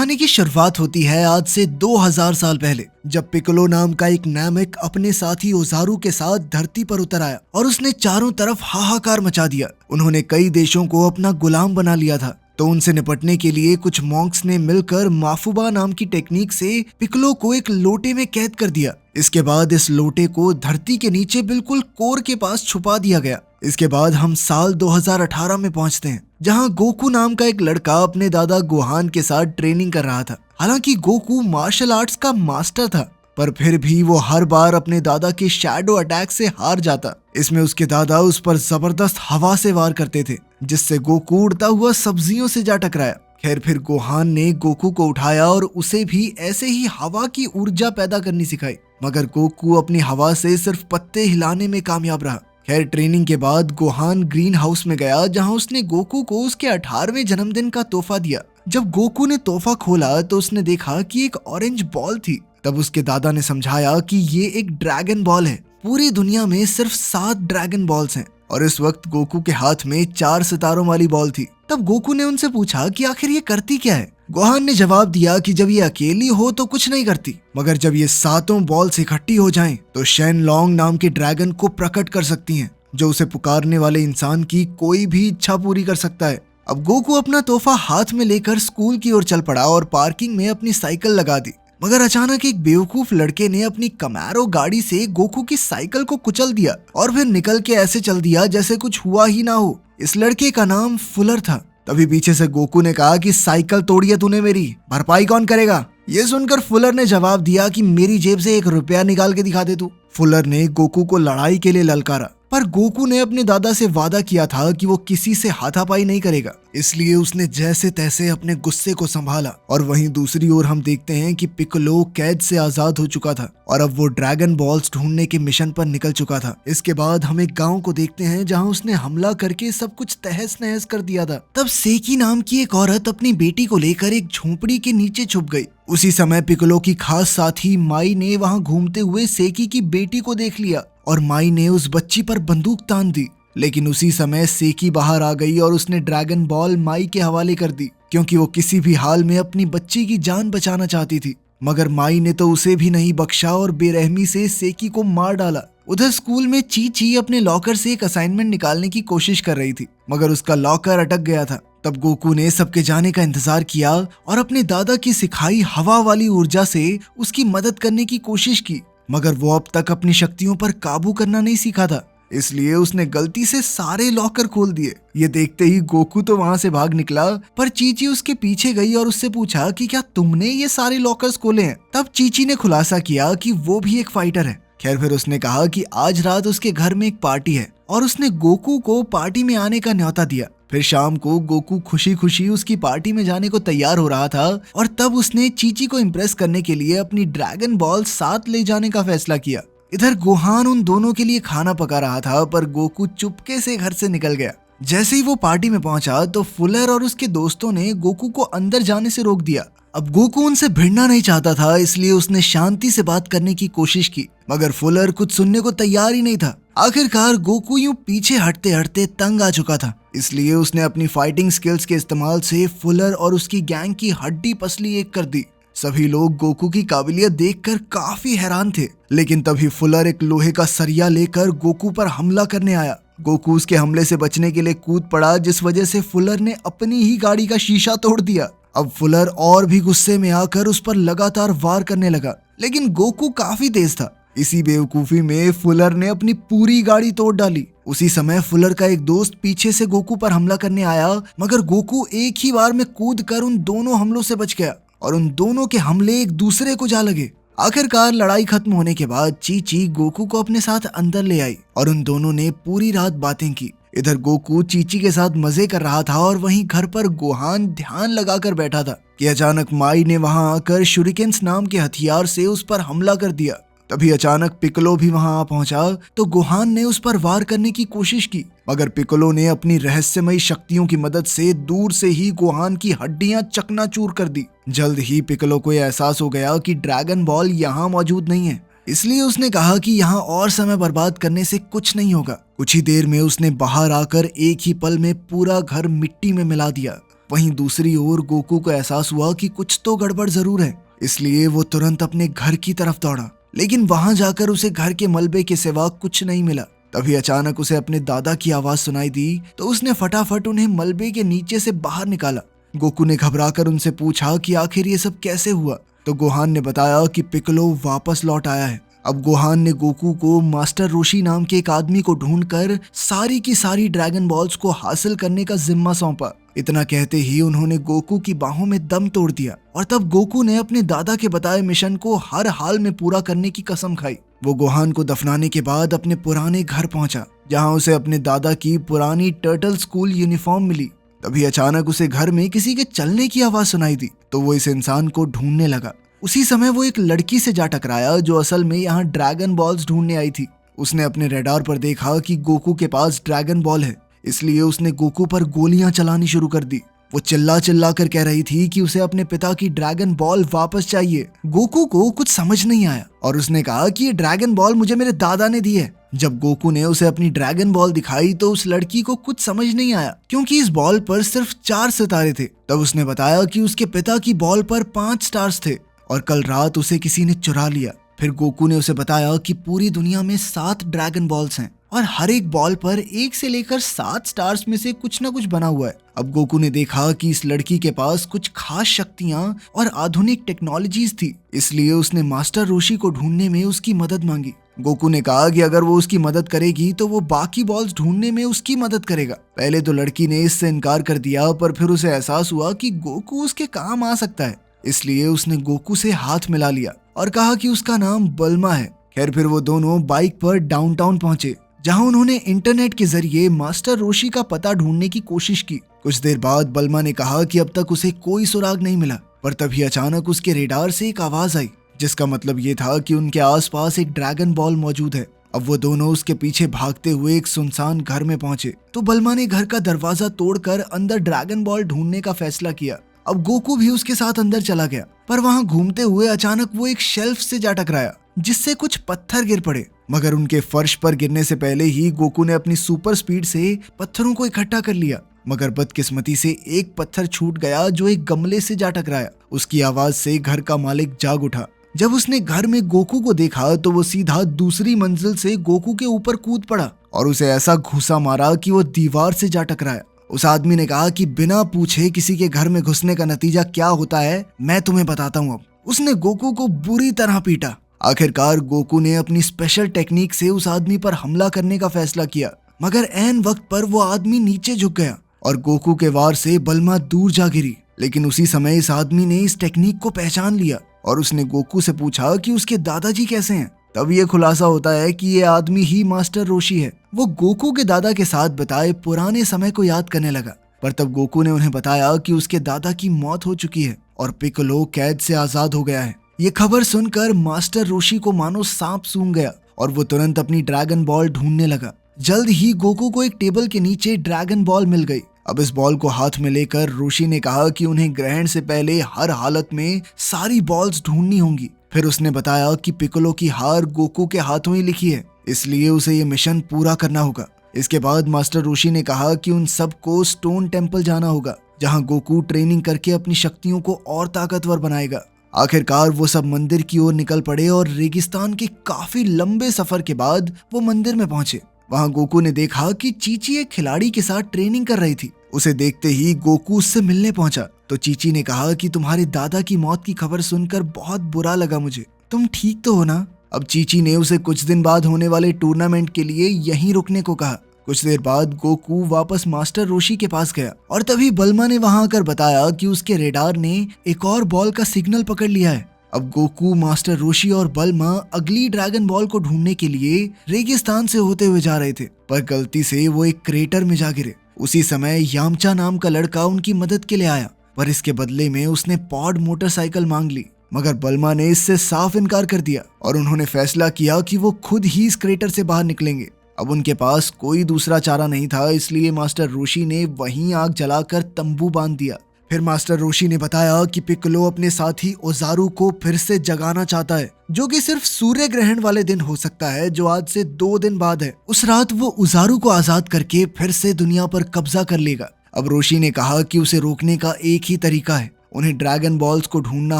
कहानी की शुरुआत होती है आज से 2000 साल पहले, जब पिकोलो नाम का एक नामिक अपने साथी ओजारू के साथ धरती पर उतर आया और उसने चारों तरफ हाहाकार मचा दिया। उन्होंने कई देशों को अपना गुलाम बना लिया था, तो उनसे निपटने के लिए कुछ मॉन्क्स ने मिलकर माफुबा नाम की टेक्निक से पिकोलो को एक लोटे में कैद कर दिया। इसके बाद इस लोटे को धरती के नीचे बिल्कुल कोर के पास छुपा दिया गया। इसके बाद हम साल 2018 में पहुंचते हैं, जहां गोकू नाम का एक लड़का अपने दादा गोहान के साथ ट्रेनिंग कर रहा था। हालांकि गोकू मार्शल आर्ट्स का मास्टर था, पर फिर भी वो हर बार अपने दादा के शैडो अटैक से हार जाता। इसमें उसके दादा उस पर जबरदस्त हवा से वार करते थे, जिससे गोकू उड़ता हुआ सब्जियों से जा टकराया। खैर फिर गोहान ने गोकू को उठाया और उसे भी ऐसे ही हवा की ऊर्जा पैदा करनी सिखाई, मगर गोकू अपनी हवा से सिर्फ पत्ते हिलाने में कामयाब रहा। खैर ट्रेनिंग के बाद गोहान ग्रीन हाउस में गया, जहां उसने गोकू को उसके 18वें जन्मदिन का तोहफा दिया। जब गोकू ने तोहफा खोला तो उसने देखा कि एक ऑरेंज बॉल थी। तब उसके दादा ने समझाया कि ये एक ड्रैगन बॉल है। पूरी दुनिया में सिर्फ 7 ड्रैगन बॉल्स हैं और इस वक्त गोकू के हाथ में 4 सितारों वाली बॉल थी। तब गोकू ने उनसे पूछा कि आखिर ये करती क्या है। गोहान ने जवाब दिया कि जब ये अकेली हो तो कुछ नहीं करती, मगर जब ये 7 बॉल्स इकट्ठी हो जाएं, तो शेन लॉन्ग नाम के ड्रैगन को प्रकट कर सकती हैं, जो उसे पुकारने वाले इंसान की कोई भी इच्छा पूरी कर सकता है। अब गोकू अपना तोहफा हाथ में लेकर स्कूल की ओर चल पड़ा और पार्किंग में अपनी साइकिल लगा दी। मगर अचानक एक बेवकूफ लड़के ने अपनी कमैरो गाड़ी से गोकू की साइकिल को कुचल दिया और फिर निकल के ऐसे चल दिया जैसे कुछ हुआ ही ना हो। इस लड़के का नाम फुलर था। तभी पीछे से गोकू ने कहा कि साइकिल तोड़ी है तूने, मेरी भरपाई कौन करेगा। ये सुनकर फुलर ने जवाब दिया कि मेरी जेब से 1 रुपया निकाल के दिखा दे तू। फुलर ने गोकू को लड़ाई के लिए ललकारा, पर गोकू ने अपने दादा से वादा किया था कि वो किसी से हाथापाई नहीं करेगा, इसलिए उसने जैसे तैसे अपने गुस्से को संभाला। और वहीं दूसरी ओर हम देखते हैं कि पिकोलो कैद से आजाद हो चुका था और अब वो ड्रैगन बॉल्स ढूंढने के मिशन पर निकल चुका था। इसके बाद हम एक गांव को देखते हैं, जहां उसने हमला करके सब कुछ तहस नहस कर दिया था। तब सेकी नाम की एक औरत अपनी बेटी को लेकर एक झोपड़ी के नीचे छुप गई। उसी समय पिकोलो की खास साथी माई ने वहां घूमते हुए सेकी की बेटी को देख लिया और माई ने उस बच्ची पर बंदूक तान दी। लेकिन उसी समय सेकी बाहर आ गई और उसने ड्रैगन बॉल माई के हवाले कर दी, क्योंकि वो किसी भी हाल में अपनी बच्ची की जान बचाना चाहती थी। मगर माई ने तो उसे भी नहीं बख्शा और बेरहमी से सेकी को मार डाला। उधर स्कूल में चीची अपने लॉकर से एक असाइनमेंट निकालने की कोशिश कर रही थी, मगर उसका लॉकर अटक गया था। तब गोकू ने सबके जाने का इंतजार किया और अपने दादा की सिखाई हवा वाली ऊर्जा से उसकी मदद करने की कोशिश की, मगर वो अब तक अपनी शक्तियों पर काबू करना नहीं सीखा था, इसलिए उसने गलती से सारे लॉकर खोल दिए। ये देखते ही गोकू तो वहां से भाग निकला, पर चीची उसके पीछे गई और उससे पूछा कि क्या तुमने ये सारे लॉकर्स खोले हैं। तब चीची ने खुलासा किया कि वो भी एक फाइटर है। खैर फिर उसने कहा कि आज रात उसके घर में एक पार्टी है और उसने गोकू को पार्टी में आने का न्योता दिया। फिर शाम को गोकू खुशी खुशी उसकी पार्टी में जाने को तैयार हो रहा था और तब उसने चीची को इम्प्रेस करने के लिए अपनी ड्रैगन बॉल साथ ले जाने का फैसला किया। इधर गोहान उन दोनों के लिए खाना पका रहा था, पर गोकू चुपके से घर से निकल गया। जैसे ही वो पार्टी में पहुंचा तो फुलर और उसके दोस्तों ने गोकू को अंदर जाने से रोक दिया। अब गोकू उनसे भिड़ना नहीं चाहता था, इसलिए उसने शांति से बात करने की कोशिश की, मगर फुलर कुछ सुनने को तैयार ही नहीं था। आखिरकार गोकू यूं पीछे हटते हटते तंग आ चुका था, इसलिए उसने अपनी फाइटिंग स्किल्स के इस्तेमाल से फुलर और उसकी गैंग की हड्डी पसली एक कर दी। सभी लोग गोकू की काबिलियत देखकर काफी हैरान थे, लेकिन तभी फुलर एक लोहे का सरिया लेकर गोकू पर हमला करने आया। गोकू उसके हमले से बचने के लिए कूद पड़ा, जिस वजह से फुलर ने अपनी ही गाड़ी का शीशा तोड़ दिया। अब फुलर और भी गुस्से में आकर उस पर लगातार वार करने लगा, लेकिन गोकू काफी तेज था। इसी बेवकूफी में फुलर ने अपनी पूरी गाड़ी तोड़ डाली। उसी समय फुलर का एक दोस्त पीछे से गोकू पर हमला करने आया, मगर गोकू एक ही बार में कूद कर उन दोनों हमलों से बच गया और उन दोनों के हमले एक दूसरे को जा लगे। आखिरकार लड़ाई खत्म होने के बाद चीची गोकू को अपने साथ अंदर ले आई और उन दोनों ने पूरी रात बातें की। इधर गोकू चीची के साथ मजे कर रहा था और वहीं घर पर गोहान ध्यान लगाकर बैठा था कि अचानक माई ने वहां आकर शुरिकेन्स नाम के हथियार से उस पर हमला कर दिया। तभी अचानक पिकोलो भी वहां आ पहुंचा तो गोहान ने उस पर वार करने की कोशिश की, मगर पिकोलो ने अपनी रहस्यमयी शक्तियों की मदद से दूर से ही गोहान की हड्डियां चकनाचूर कर दी। जल्द ही पिकोलो को यह एहसास हो गया कि ड्रैगन बॉल यहाँ मौजूद नहीं है, इसलिए उसने कहा कि यहाँ और समय बर्बाद करने से कुछ नहीं होगा। कुछ ही देर में उसने बाहर आकर एक ही पल में पूरा घर मिट्टी में मिला दिया। वहीं दूसरी ओर गोकू को एहसास हुआ कि कुछ तो गड़बड़ जरूर है, इसलिए वो तुरंत अपने घर की तरफ दौड़ा। लेकिन वहां जाकर उसे घर के मलबे के सिवा कुछ नहीं मिला। तभी अचानक उसे अपने दादा की आवाज सुनाई दी, तो उसने फटाफट उन्हें मलबे के नीचे से बाहर निकाला। गोकू ने घबराकर उनसे पूछा कि आखिर ये सब कैसे हुआ, तो गोहान ने बताया कि पिक्कोलो वापस लौट आया है। अब गोहान ने गोकू को मास्टर रोशी नाम के एक आदमी को ढूंढकर सारी की सारी ड्रैगन बॉल्स को हासिल करने का जिम्मा सौंपा। इतना कहते ही उन्होंने गोकू की बाहों में दम तोड़ दिया और तब गोकू ने अपने दादा के बताए मिशन को हर हाल में पूरा करने की कसम खाई। वो गोहान को दफनाने के बाद अपने पुराने घर पहुंचा, जहां उसे अपने दादा की पुरानी टर्टल स्कूल यूनिफॉर्म मिली। तभी अचानक उसे घर में किसी के चलने की आवाज सुनाई दी, तो वो इस इंसान को ढूंढने लगा। उसी समय वो एक लड़की से जा टकराया जो असल में यहाँ ड्रैगन बॉल्स ढूंढने आई थी। उसने अपने रडार पर देखा कि गोकू के पास ड्रैगन बॉल है, इसलिए उसने गोकू पर गोलियां चलानी शुरू कर दी। वो चिल्ला चिल्ला कर कह रही थी कि उसे अपने पिता की ड्रैगन बॉल वापस चाहिए। गोकू को कुछ समझ नहीं आया और उसने कहा कि ये ड्रैगन बॉल मुझे मेरे दादा ने दी है। जब गोकू ने उसे अपनी ड्रैगन बॉल दिखाई तो उस लड़की को कुछ समझ नहीं आया, क्योंकि इस बॉल पर सिर्फ 4 सितारे थे। तब उसने बताया कि उसके पिता की बॉल पर 5 स्टार्स थे और कल रात उसे किसी ने चुरा लिया। फिर गोकू ने उसे बताया कि पूरी दुनिया में 7 ड्रैगन बॉल्स हैं और हर एक बॉल पर 1 से लेकर 7 स्टार्स में से कुछ न कुछ बना हुआ है। अब गोकू ने देखा कि इस लड़की के पास कुछ खास शक्तियां और आधुनिक टेक्नोलॉजीज थी, इसलिए उसने मास्टर रोशी को ढूंढने में उसकी मदद मांगी। गोकू ने कहा कि अगर वो उसकी मदद करेगी तो वो बाकी बॉल्स ढूंढने में उसकी मदद करेगा। पहले तो लड़की ने इससे इनकार कर दिया, पर फिर उसे एहसास हुआ कि गोकू उसके काम आ सकता है, इसलिए उसने गोकू से हाथ मिला लिया और कहा कि उसका नाम बल्मा है। खैर फिर वो दोनों बाइक पर डाउनटाउन पहुंचे, जहां उन्होंने इंटरनेट के जरिए मास्टर रोशी का पता ढूंढने की कोशिश की। कुछ देर बाद बल्मा ने कहा कि अब तक उसे कोई सुराग नहीं मिला, पर तभी अचानक उसके रेडार से एक आवाज आई, जिसका मतलब ये था कि उनके आसपास एक ड्रैगन बॉल मौजूद है। अब वो दोनों उसके पीछे भागते हुए एक सुनसान घर में पहुंचे, तो बल्मा ने घर का दरवाजा तोड़कर अंदर ड्रैगन बॉल ढूंढने का फैसला किया। अब गोकू भी उसके साथ अंदर चला गया, पर वहां घूमते हुए अचानक वो एक शेल्फ से जा टकराया, जिससे कुछ पत्थर गिर पड़े। मगर उनके फर्श पर गिरने से पहले ही गोकू ने अपनी सुपर स्पीड से पत्थरों को इकट्ठा कर लिया। मगर बदकिस्मती से एक पत्थर छूट गया जो एक गमले से जा टकराया। उसकी आवाज से घर का मालिक जाग उठा। जब उसने घर में गोकू को देखा तो वो सीधा दूसरी मंजिल से गोकू के ऊपर कूद पड़ा और उसे ऐसा घूसा मारा कि वो दीवार से जा टकराया। उस आदमी ने कहा कि बिना पूछे किसी के घर में घुसने का नतीजा क्या होता है मैं तुम्हें बताता हूँ। अब उसने गोकू को बुरी तरह पीटा। आखिरकार गोकू ने अपनी स्पेशल टेक्निक से उस आदमी पर हमला करने का फैसला किया, मगर ऐन वक्त पर वो आदमी नीचे झुक गया और गोकू के वार से बल्मा दूर जा गिरी। लेकिन उसी समय इस आदमी ने इस टेक्निक को पहचान लिया और उसने गोकू से पूछा कि उसके दादाजी कैसे हैं। तब ये खुलासा होता है कि ये आदमी ही मास्टर रोशी है। वो गोकू के दादा के साथ बताए पुराने समय को याद करने लगा, पर तब गोकू ने उन्हें बताया कि उसके दादा की मौत हो चुकी है और पिक्कोलो कैद से आजाद हो गया है। ये खबर सुनकर मास्टर रोशी को मानो सांप सूंघ गया और वो तुरंत अपनी ड्रैगन बॉल ढूंढने लगा। जल्द ही गोकू को एक टेबल के नीचे ड्रैगन बॉल मिल गई। अब इस बॉल को हाथ में लेकर रोशी ने कहा कि उन्हें ग्रहण से पहले हर हालत में सारी बॉल्स ढूंढनी होंगी। फिर उसने बताया कि पिक्कोलो की हार गोकू के हाथों ही लिखी है, इसलिए उसे ये मिशन पूरा करना होगा। इसके बाद मास्टर रोशी ने कहा कि उन सबको स्टोन टेम्पल जाना होगा, जहां गोकू ट्रेनिंग करके अपनी शक्तियों को और ताकतवर बनाएगा। आखिरकार वो सब मंदिर की ओर निकल पड़े और रेगिस्तान के काफी लंबे सफर के बाद वो मंदिर में पहुंचे। वहां गोकू ने देखा कि चीची एक खिलाड़ी के साथ ट्रेनिंग कर रही थी। उसे देखते ही गोकू उससे मिलने पहुंचा तो चीची ने कहा कि तुम्हारे दादा की मौत की खबर सुनकर बहुत बुरा लगा मुझे, तुम ठीक तो हो ना। अब चीची ने उसे कुछ दिन बाद होने वाले टूर्नामेंट के लिए यहीं रुकने को कहा। कुछ देर बाद गोकू वापस मास्टर रोशी के पास गया और तभी बल्मा ने वहां आकर बताया कि उसके रेडार ने एक और बॉल का सिग्नल पकड़ लिया है। अब गोकू, मास्टर रोशी और बल्मा अगली ड्रैगन बॉल को ढूंढने के लिए रेगिस्तान से होते हुए जा रहे थे, पर गलती से वो एक क्रेटर में जा गिरे। उसी समय यामचा नाम का लड़का उनकी मदद के लिए आया, पर इसके बदले में उसने पॉड मोटरसाइकिल मांग ली। मगर बल्मा ने इससे साफ इनकार कर दिया और उन्होंने फैसला किया कि वो खुद ही इस क्रेटर से बाहर निकलेंगे। अब उनके पास कोई दूसरा चारा नहीं था, इसलिए मास्टर रोशी ने वहीं आग जलाकर तंबू बांध दिया। फिर मास्टर रोशी ने बताया कि पिक्कोलो अपने साथी ओजारू को फिर से जगाना चाहता है, जो कि सिर्फ सूर्य ग्रहण वाले दिन हो सकता है, जो आज से 2 दिन बाद है। उस रात वो ओजारू को आजाद करके फिर से दुनिया पर कब्जा कर लेगा। अब रोशी ने कहा कि उसे रोकने का एक ही तरीका है, उन्हें ड्रैगन बॉल्स को ढूंढना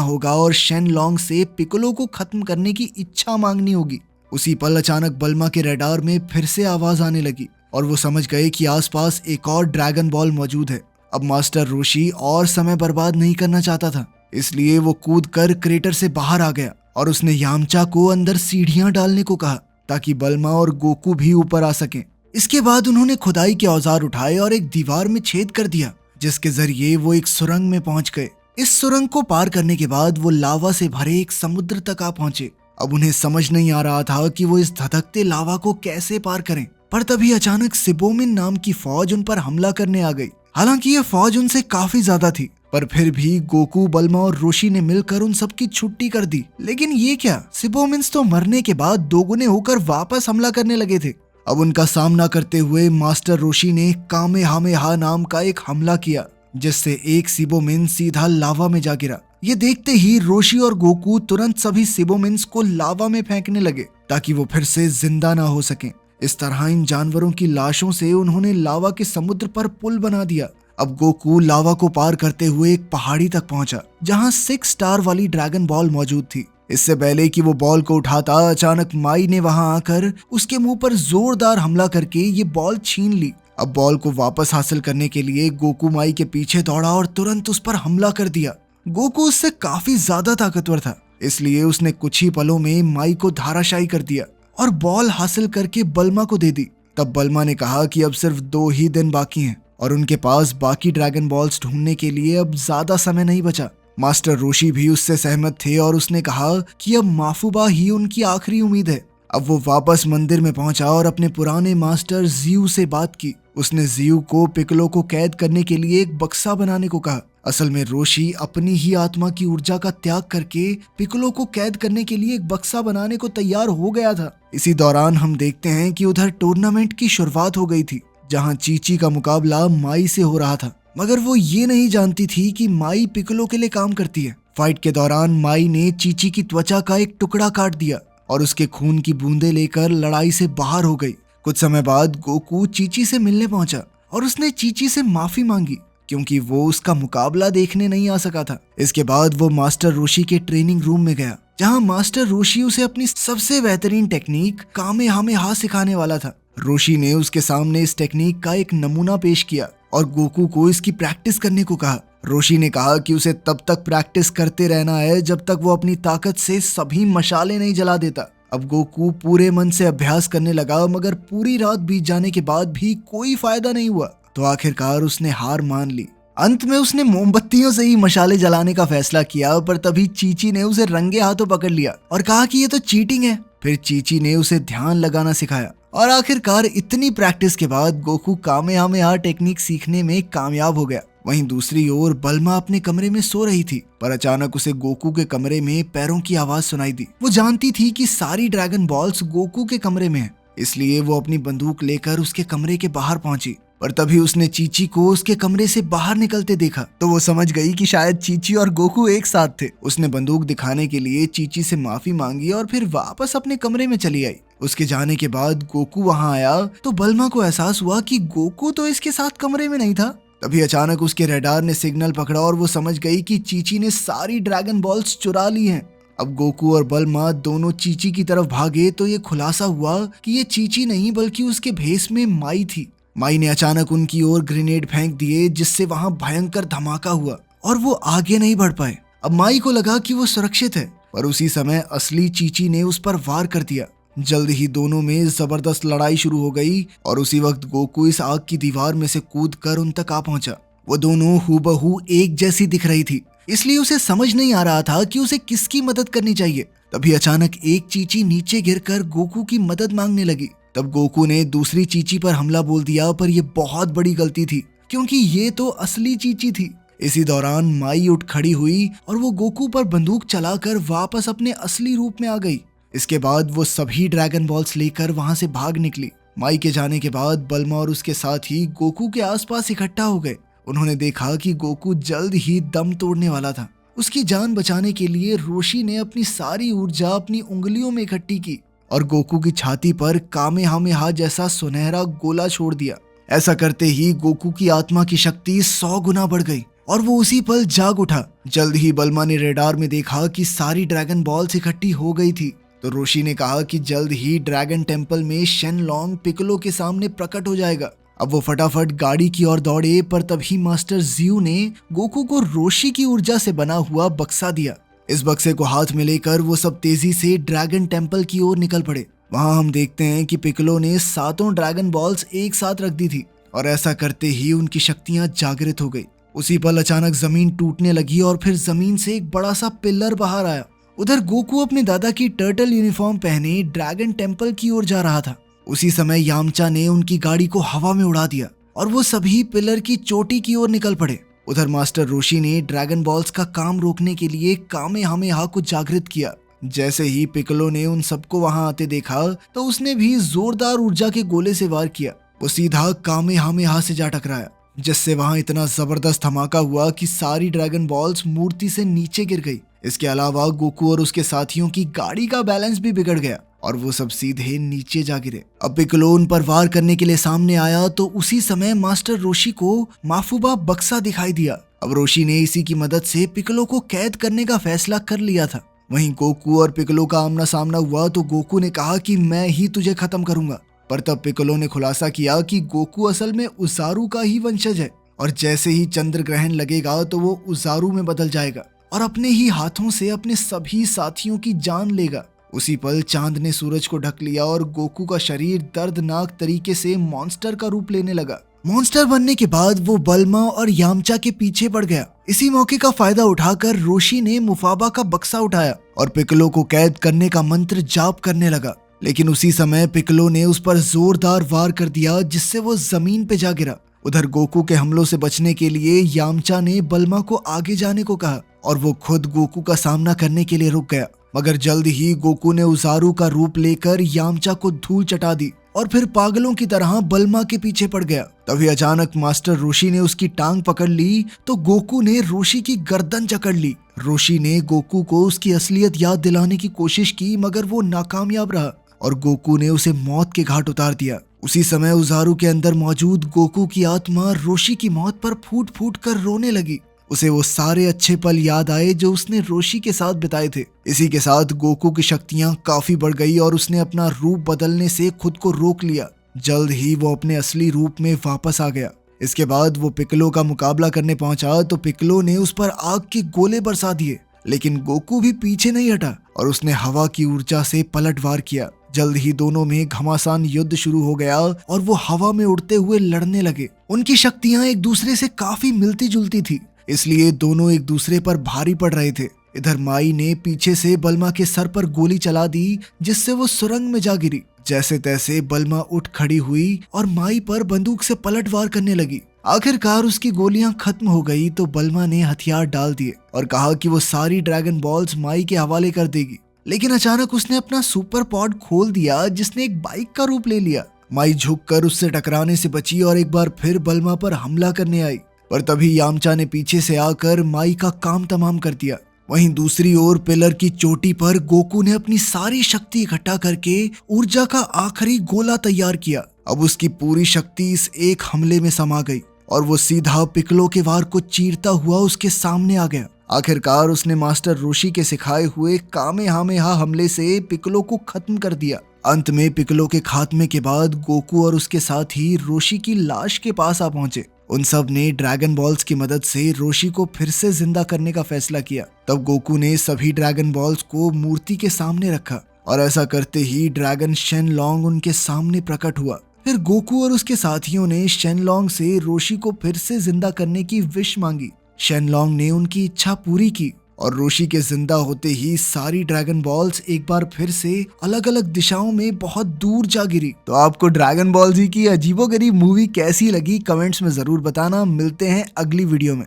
होगा और शेनलॉन्ग से पिकोलो को खत्म करने की इच्छा मांगनी होगी। उसी पल अचानक बल्मा के रडार में फिर से आवाज आने लगी और वो समझ गए कि आसपास एक और ड्रैगन बॉल मौजूद है। अब मास्टर रोशी और समय बर्बाद नहीं करना चाहता था, इसलिए वो कूद कर क्रेटर से बाहर आ गया और उसने यामचा को अंदर सीढ़ियां डालने को कहा ताकि बल्मा और गोकू भी ऊपर आ सकें। इसके बाद उन्होंने खुदाई के औजार उठाए और एक दीवार में छेद कर दिया, जिसके जरिए वो एक सुरंग में पहुंच गए। इस सुरंग को पार करने के बाद वो लावा से भरे एक समुद्र तक आ पहुंचे। अब उन्हें समझ नहीं आ रहा था कि वो इस धधकते लावा को कैसे पार करें, पर तभी अचानक सिबोमिन नाम की फौज उन पर हमला करने आ गई। हालांकि ये फौज उनसे काफी ज्यादा थी, पर फिर भी गोकू, बल्मा और रोशी ने मिलकर उन सबकी छुट्टी कर दी। लेकिन ये क्या, सिबोमिन्स तो मरने के बाद दोगुने होकर वापस हमला करने लगे थे। अब उनका सामना करते हुए मास्टर रोशी ने कामेहामेहा नाम का एक हमला किया, जिससे एक सिबोमिन सीधा लावा में जा गिरा। ये देखते ही रोशी और गोकू तुरंत सभी सिबोमिन्स को लावा में फेंकने लगे ताकि वो फिर से जिंदा ना हो सकें। इस तरह इन जानवरों की लाशों से उन्होंने लावा के समुद्र पर पुल बना दिया। अब गोकू लावा को पार करते हुए एक पहाड़ी तक पहुंचा, जहां 6 स्टार वाली ड्रैगन बॉल मौजूद थी। इससे पहले कि वो बॉल को उठाता, अचानक माई ने वहां आकर उसके मुंह पर जोरदार हमला करके ये बॉल छीन ली। अब बॉल को वापस हासिल करने के लिए गोकू माई के पीछे दौड़ा और तुरंत उस पर हमला कर दिया। गोकू उससे काफी ज्यादा ताकतवर था, इसलिए उसने कुछ ही पलों में माई को धाराशायी कर दिया और बॉल हासिल करके बल्मा को दे दी। तब बल्मा ने कहा कि अब सिर्फ 2 ही दिन बाकी हैं और उनके पास बाकी ड्रैगन बॉल्स ढूंढने के लिए अब ज्यादा समय नहीं बचा। मास्टर रोशी भी उससे सहमत थे और उसने कहा कि अब माफुबा ही उनकी आखिरी उम्मीद है। अब वो वापस मंदिर में पहुंचा और अपने पुराने मास्टर जियू से बात की। उसने जियू को पिकोलो को कैद करने के लिए एक बक्सा बनाने को कहा। असल में रोशी अपनी ही आत्मा की ऊर्जा का त्याग करके पिकोलो को कैद करने के लिए एक बक्सा बनाने को तैयार हो गया था। इसी दौरान हम देखते हैं कि उधर टूर्नामेंट की शुरुआत हो गई थी, जहां चीची का मुकाबला माई से हो रहा था, मगर वो ये नहीं जानती थी कि माई पिकोलो के लिए काम करती है। फाइट के दौरान माई ने चीची की त्वचा का एक टुकड़ा काट दिया और उसके खून की बूंदें लेकर लड़ाई से बाहर हो गई। कुछ समय बाद गोकू चीची से मिलने पहुंचा और उसने चीची से माफी मांगी क्योंकि वो उसका मुकाबला देखने नहीं आ सका था। इसके बाद वो मास्टर रोशी के ट्रेनिंग रूम में गया, जहां मास्टर रोशी उसे अपनी सबसे बेहतरीन टेक्निक कामेहामेहा सिखाने वाला था। रोशी ने उसके सामने इस टेक्निक का एक नमूना पेश किया और गोकू को इसकी प्रैक्टिस करने को कहा। रोशी ने कहा कि उसे तब तक प्रैक्टिस करते रहना है जब तक वो अपनी ताकत से सभी मशाले नहीं जला देता। अब गोकू पूरे मन से अभ्यास करने लगा, मगर पूरी रात बीत जाने के बाद भी कोई फायदा नहीं हुआ, तो आखिरकार उसने हार मान ली। अंत में उसने मोमबत्तियों से ही मशाले जलाने का फैसला किया, पर तभी चीची ने उसे रंगे हाथों पकड़ लिया और कहा कि ये तो चीटिंग है। फिर चीची ने उसे ध्यान लगाना सिखाया और आखिरकार इतनी प्रैक्टिस के बाद गोकू कामेहामेहा टेक्निक सीखने में कामयाब हो गया। वहीं दूसरी ओर बल्मा अपने कमरे में सो रही थी, पर अचानक उसे गोकू के कमरे में पैरों की आवाज सुनाई दी। वो जानती थी कि सारी ड्रैगन बॉल्स गोकू के कमरे में है, इसलिए वो अपनी बंदूक लेकर उसके कमरे के बाहर पहुंची। पर तभी उसने चीची को उसके कमरे से बाहर निकलते देखा, तो वो समझ गई कि शायद चीची और गोकू एक साथ थे। उसने बंदूक दिखाने के लिए चीची से माफी मांगी और फिर वापस अपने कमरे में चली आई। उसके जाने के बाद गोकू वहां आया तो बल्मा को एहसास हुआ कि गोकू तो इसके साथ कमरे में नहीं था। तभी अचानक उसके रडार ने सिग्नल पकड़ा और वो समझ गई कि चीची ने सारी ड्रैगन बॉल्स चुरा ली हैं। अब गोकू और बल्मा दोनों चीची की तरफ भागे तो ये खुलासा हुआ कि ये चीची नहीं बल्कि उसके भेस में माई थी। माई ने अचानक उनकी ओर ग्रेनेड फेंक दिए, जिससे वहां भयंकर धमाका हुआ और वो आगे नहीं बढ़ पाए। अब माई को लगा कि वो सुरक्षित है, पर उसी समय असली चीची ने उस पर वार कर दिया। जल्द ही दोनों में जबरदस्त लड़ाई शुरू हो गई और उसी वक्त गोकू इस आग की दीवार में से कूदकर उन तक आ पहुंचा। वो दोनों हूबहू एक जैसी दिख रही थी, इसलिए उसे समझ नहीं आ रहा था कि उसे किसकी मदद करनी चाहिए। तभी अचानक एक चीची नीचे गिरकर गोकू की मदद मांगने लगी। तब गोकू ने दूसरी चीची पर हमला बोल दिया, पर यह बहुत बड़ी गलती थी क्योंकि ये तो असली चीची थी। इसी दौरान माई उठ खड़ी हुई और वो गोकू पर बंदूक चलाकर वापस अपने असली रूप में आ गई। इसके बाद वो सभी ड्रैगन बॉल्स लेकर वहां से भाग निकली। माई के जाने के बाद बल्मा और उसके साथी गोकू के आसपास इकट्ठा हो गए। उन्होंने देखा कि गोकू जल्द ही दम तोड़ने वाला था। उसकी जान बचाने के लिए रोशी ने अपनी सारी ऊर्जा अपनी उंगलियों में इकट्ठी की और गोकू की छाती पर कामेहामेहा जैसा सुनहरा गोला छोड़ दिया। ऐसा करते ही गोकू की आत्मा की शक्ति 100 गुना बढ़ गई और वो उसी पल जाग उठा। जल्द ही बल्मा ने रेडार में देखा कि सारी ड्रैगन बॉल्स इकट्ठी हो गई थी। तो रोशी ने कहा कि जल्द ही ड्रैगन टेम्पल में शेनलॉन्ग पिक्कोलो के सामने प्रकट हो जाएगा। अब वो फटाफट गाड़ी की ओर दौड़े, पर तभी मास्टर ज़्यू ने गोकू को रोशी की ऊर्जा से बना हुआ बक्सा दिया। इस बक्से को हाथ में लेकर वो सब तेजी से ड्रैगन टेम्पल की ओर निकल पड़े। वहां हम देखते हैं कि पिक्कोलो ने 7 ड्रैगन बॉल्स एक साथ रख दी थी और ऐसा करते ही उनकी शक्तियां जागृत हो गई। उसी पल अचानक जमीन टूटने लगी और फिर जमीन से एक बड़ा सा पिलर बाहर आया। उधर गोकू अपने दादा की टर्टल यूनिफॉर्म पहने ड्रैगन टेम्पल की ओर जा रहा था। उसी समय यामचा ने उनकी गाड़ी को हवा में उड़ा दिया और वो सभी पिलर की चोटी की ओर निकल पड़े। उधर मास्टर रोशी ने ड्रैगन बॉल्स का काम रोकने के लिए कामेहामेहा को जागृत किया। जैसे ही पिक्कोलो ने उन सबको वहां आते देखा तो उसने भी जोरदार ऊर्जा के गोले से वार किया। वो सीधा कामेहामेहा से जा टकराया, जिससे वहां इतना जबरदस्त धमाका हुआ कि सारी ड्रैगन बॉल्स मूर्ति से नीचे गिर गई। इसके अलावा गोकू और उसके साथियों की गाड़ी का बैलेंस भी बिगड़ गया और वो सब सीधे नीचे जा गिरे। अब पिक्कोलो उन पर वार करने के लिए सामने आया तो उसी समय मास्टर रोशी को माफुबा बक्सा दिखाई दिया। अब रोशी ने इसी की मदद से पिक्कोलो को कैद करने का फैसला कर लिया था। वहीं गोकू और पिक्कोलो का आमना सामना हुआ तो गोकू ने कहा कि मैं ही तुझे खत्म करूंगा, पर तब पिक्कोलो ने खुलासा किया कि गोकू असल में उजारू का ही वंशज है और जैसे ही चंद्र ग्रहण लगेगा तो वो उजारू में बदल जाएगा और अपने ही हाथों से अपने सभी साथियों की जान लेगा। उसी पल चांद ने सूरज को ढक लिया और गोकू का शरीर दर्दनाक तरीके से मॉन्स्टर का रूप लेने लगा। मॉन्स्टर बनने के बाद वो बल्मा और यामचा के पीछे पड़ गया। इसी मौके का फायदा उठाकर रोशी ने मुफाबा का बक्सा उठाया और पिक्कोलो को कैद करने का मंत्र जाप करने लगा। लेकिन उसी समय पिक्कोलो ने उस पर जोरदार वार कर दिया, जिससे वो जमीन पे जा गिरा। उधर गोकू के हमलों से बचने के लिए यामचा ने बल्मा को आगे जाने को कहा और वो खुद गोकू का सामना करने के लिए रुक गया। मगर जल्द ही गोकू ने उजारू का रूप लेकर यामचा को धूल चटा दी और फिर पागलों की तरह बल्मा के पीछे पड़ गया। तभी अचानक मास्टर रोशी ने उसकी टांग पकड़ ली तो गोकू ने रोशी की गर्दन जकड़ ली। रोशी ने गोकू को उसकी असलियत याद दिलाने की कोशिश की, मगर वो नाकामयाब रहा और गोकू ने उसे मौत के घाट उतार दिया। उसी समय उजारू के अंदर मौजूद गोकू की आत्मा रोशी की मौत पर फूट फूट कर रोने लगी। उसे वो सारे अच्छे पल याद आए जो उसने रोशी के साथ बिताए थे। इसी के साथ गोकू की शक्तियां काफी बढ़ गई और उसने अपना रूप बदलने से खुद को रोक लिया। जल्द ही वो अपने असली रूप में वापस आ गया। इसके बाद वो पिक्कोलो का मुकाबला करने पहुंचा तो पिक्कोलो ने उस पर आग के गोले बरसा दिए, लेकिन गोकू भी पीछे नहीं हटा और उसने हवा की ऊर्जा से पलटवार किया। जल्द ही दोनों में घमासान युद्ध शुरू हो गया और वो हवा में उड़ते हुए लड़ने लगे। उनकी शक्तियां एक दूसरे से काफी मिलती जुलती थी, इसलिए दोनों एक दूसरे पर भारी पड़ रहे थे। इधर माई ने पीछे से बल्मा के सर पर गोली चला दी, जिससे वो सुरंग में जा गिरी। जैसे तैसे बल्मा उठ खड़ी हुई और माई पर बंदूक से पलटवार करने लगी। आखिरकार उसकी गोलियां खत्म हो गई तो बल्मा ने हथियार डाल दिए और कहा कि वो सारी ड्रैगन बॉल्स माई के हवाले कर देगी। लेकिन अचानक उसने अपना सुपर पॉड खोल दिया, जिसने एक बाइक का रूप ले लिया। माई झुककर उससे टकराने से बची और एक बार फिर बल्मा पर हमला करने आई, पर तभी यामचा ने पीछे से आकर माई का काम तमाम कर दिया। वहीं दूसरी ओर पिलर की चोटी पर गोकू ने अपनी सारी शक्ति इकट्ठा करके ऊर्जा का आखिरी गोला तैयार किया। अब उसकी पूरी शक्ति इस एक हमले में समा गई और वो सीधा पिक्कोलो के वार को चीरता हुआ उसके सामने आ गया। आखिरकार उसने मास्टर रोशी के सिखाए हुए कामेहामेहा हमले से पिक्कोलो को खत्म कर दिया। अंत में पिक्कोलो के खात्मे के बाद गोकू और उसके साथ ही रोशी की लाश के पास आ पहुंचे। उन सब ने ड्रैगन बॉल्स की मदद से रोशी को फिर से जिंदा करने का फैसला किया। तब गोकू ने सभी ड्रैगन बॉल्स को मूर्ति के सामने रखा और ऐसा करते ही ड्रैगन शेनलॉन्ग उनके सामने प्रकट हुआ। फिर गोकू और उसके साथियों ने शेनलॉन्ग से रोशी को फिर से जिंदा करने की विश मांगी। शेनलॉन्ग ने उनकी इच्छा पूरी की और रोशी के जिंदा होते ही सारी ड्रैगन बॉल्स एक बार फिर से अलग अलग दिशाओं में बहुत दूर जा गिरी। तो आपको ड्रैगन बॉल जी की अजीबोगरीब मूवी कैसी लगी कमेंट्स में जरूर बताना। मिलते हैं अगली वीडियो में।